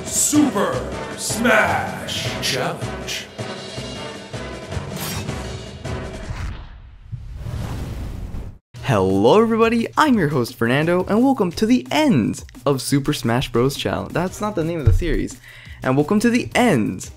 Super Smash Challenge. Hello everybody, I'm your host Fernando, and welcome to the end of Super Smash Bros. Challenge. That's not the name of the series. And welcome to the end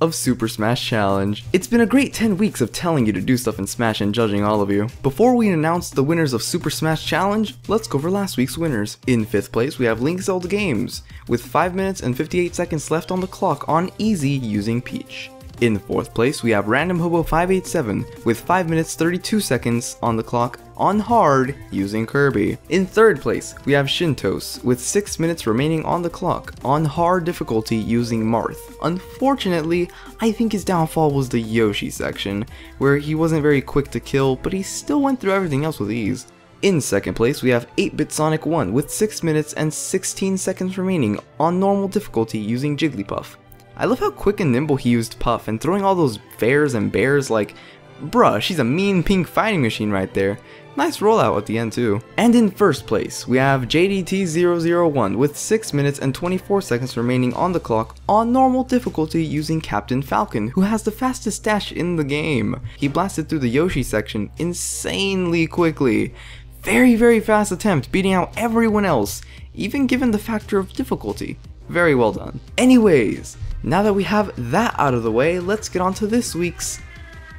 of Super Smash Challenge. It's been a great 10 weeks of telling you to do stuff in Smash and judging all of you. Before we announce the winners of Super Smash Challenge, let's go over last week's winners. In 5th place, we have Link Zelda Games, with 5 minutes and 58 seconds left on the clock on Easy using Peach. In 4th place, we have Random Hobo 587 with 5 minutes 32 seconds on the clock on Hard using Kirby. In 3rd place, we have Shintos with 6 minutes remaining on the clock on Hard difficulty using Marth. Unfortunately, I think his downfall was the Yoshi section, where he wasn't very quick to kill, but he still went through everything else with ease. In 2nd place, we have 8-Bit Sonic 1 with 6 minutes and 16 seconds remaining on normal difficulty using Jigglypuff. I love how quick and nimble he used Puff and throwing all those fairs and bears like, bruh, she's a mean pink fighting machine right there. Nice rollout at the end too. And in 1st place, we have JDT001 with 6 minutes and 24 seconds remaining on the clock on normal difficulty using Captain Falcon, who has the fastest dash in the game. He blasted through the Yoshi section insanely quickly. Very fast attempt, beating out everyone else, even given the factor of difficulty. Very well done. Anyways, now that we have that out of the way, let's get on to this week's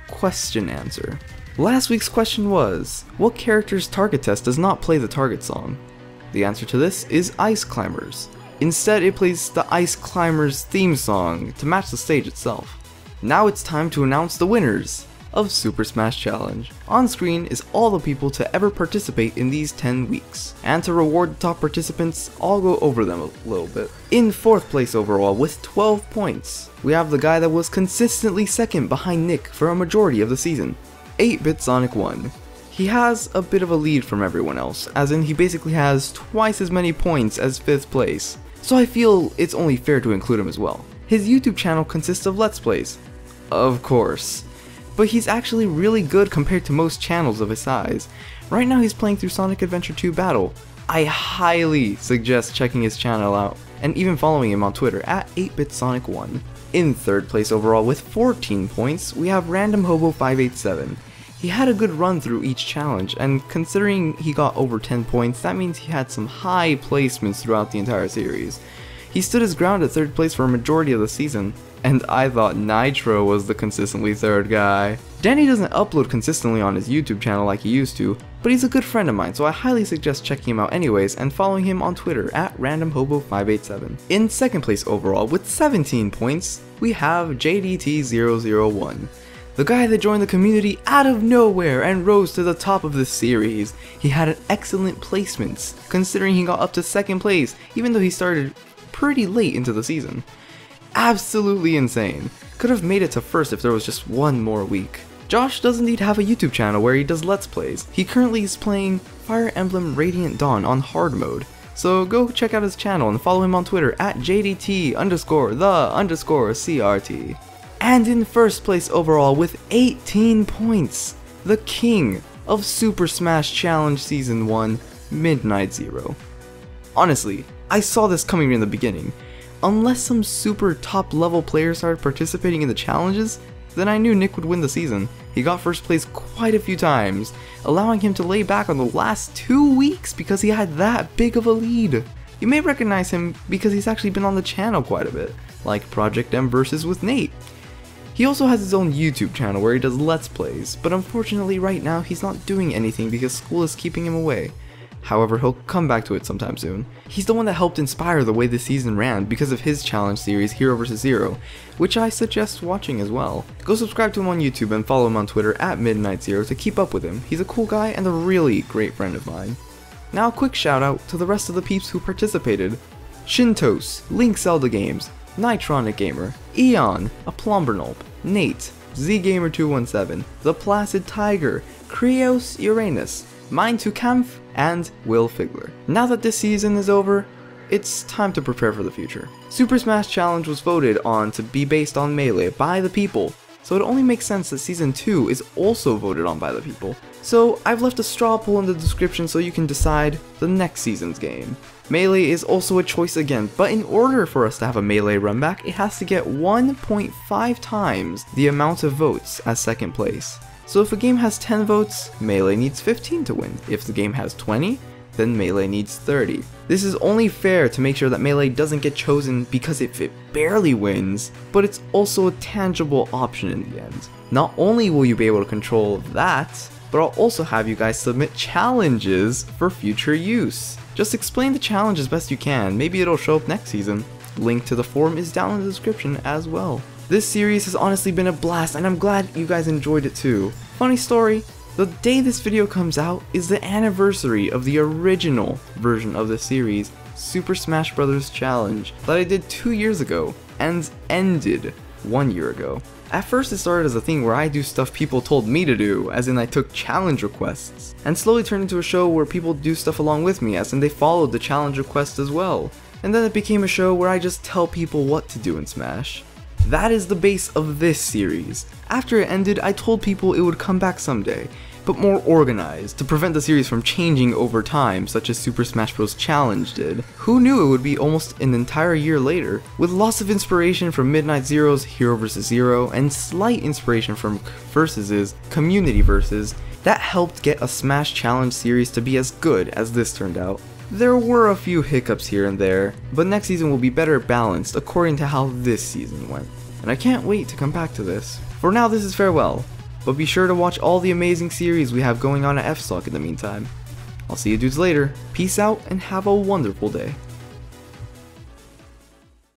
question answer. Last week's question was, what character's target test does not play the target song? The answer to this is Ice Climbers. Instead, it plays the Ice Climbers theme song to match the stage itself. Now it's time to announce the winners of Super Smash Challenge. On screen is all the people to ever participate in these 10 weeks. And to reward the top participants, I'll go over them a little bit. In 4th place overall with 12 points, we have the guy that was consistently second behind Nick for a majority of the season, 8-Bit Sonic 1. He has a bit of a lead from everyone else, as in he basically has twice as many points as 5th place, so I feel it's only fair to include him as well. His YouTube channel consists of Let's Plays, of course, but he's actually really good compared to most channels of his size. Right now he's playing through Sonic Adventure 2 Battle. I highly suggest checking his channel out, and even following him on Twitter at 8BitSonic1. In 3rd place overall with 14 points, we have Random Hobo 587. He had a good run through each challenge, and considering he got over 10 points, that means he had some high placements throughout the entire series. He stood his ground at 3rd place for a majority of the season, and I thought Nitro was the consistently 3rd guy. Danny doesn't upload consistently on his YouTube channel like he used to, but he's a good friend of mine, so I highly suggest checking him out anyways and following him on Twitter at randomhobo587. In 2nd place overall with 17 points, we have JDT001. The guy that joined the community out of nowhere and rose to the top of the series. He had an excellent placements, considering he got up to 2nd place, even though he started pretty late into the season. Absolutely insane. Could have made it to 1st if there was just one more week. Josh does indeed have a YouTube channel where he does Let's Plays. He currently is playing Fire Emblem Radiant Dawn on hard mode. So go check out his channel and follow him on Twitter at JDT_the_CRT. And in 1st place overall with 18 points, the king of Super Smash Challenge Season 1, Midnight Zero. Honestly, I saw this coming in the beginning. Unless some super top level players started participating in the challenges, then I knew Nick would win the season. He got 1st place quite a few times, allowing him to lay back on the last 2 weeks because he had that big of a lead. You may recognize him because he's actually been on the channel quite a bit, like Project M Versus with Nate. He also has his own YouTube channel where he does Let's Plays, but unfortunately right now he's not doing anything because school is keeping him away. However, he'll come back to it sometime soon. He's the one that helped inspire the way this season ran because of his challenge series Hero vs. Zero, which I suggest watching as well. Go subscribe to him on YouTube and follow him on Twitter at Midnight Zero to keep up with him. He's a cool guy and a really great friend of mine. Now a quick shout out to the rest of the peeps who participated. Shintos, Link Zelda Games, Nitronic Gamer, Eon, A Plombernulp, Nate, ZGamer217, The Placid Tiger, Krios Uranus, Mind to Kampf, and Will Figler. Now that this season is over, it's time to prepare for the future. Super Smash Challenge was voted on to be based on Melee by the people, so it only makes sense that Season 2 is also voted on by the people. So I've left a straw poll in the description so you can decide the next season's game. Melee is also a choice again, but in order for us to have a Melee run back, it has to get 1.5 times the amount of votes as second place. So if a game has 10 votes, Melee needs 15 to win. If the game has 20, then Melee needs 30. This is only fair to make sure that Melee doesn't get chosen because if it barely wins, but it's also a tangible option in the end. Not only will you be able to control that, but I'll also have you guys submit challenges for future use. Just explain the challenge as best you can, maybe it'll show up next season. Link to the forum is down in the description as well. This series has honestly been a blast and I'm glad you guys enjoyed it too. Funny story, the day this video comes out is the anniversary of the original version of the series, Super Smash Bros. Challenge, that I did 2 years ago and ended 1 year ago. At first it started as a thing where I do stuff people told me to do, as in I took challenge requests, and slowly turned into a show where people do stuff along with me, as in they followed the challenge request as well. And then it became a show where I just tell people what to do in Smash. That is the base of this series. After it ended, I told people it would come back someday, but more organized, to prevent the series from changing over time, such as Super Smash Bros. Challenge did. Who knew it would be almost an entire year later? With lots of inspiration from Midnight Zero's Hero vs. Zero, and slight inspiration from Versus's Community Versus, that helped get a Smash Challenge series to be as good as this turned out. There were a few hiccups here and there, but next season will be better balanced according to how this season went. And I can't wait to come back to this. For now, this is farewell. But be sure to watch all the amazing series we have going on at Fsawk in the meantime. I'll see you dudes later, peace out, and have a wonderful day.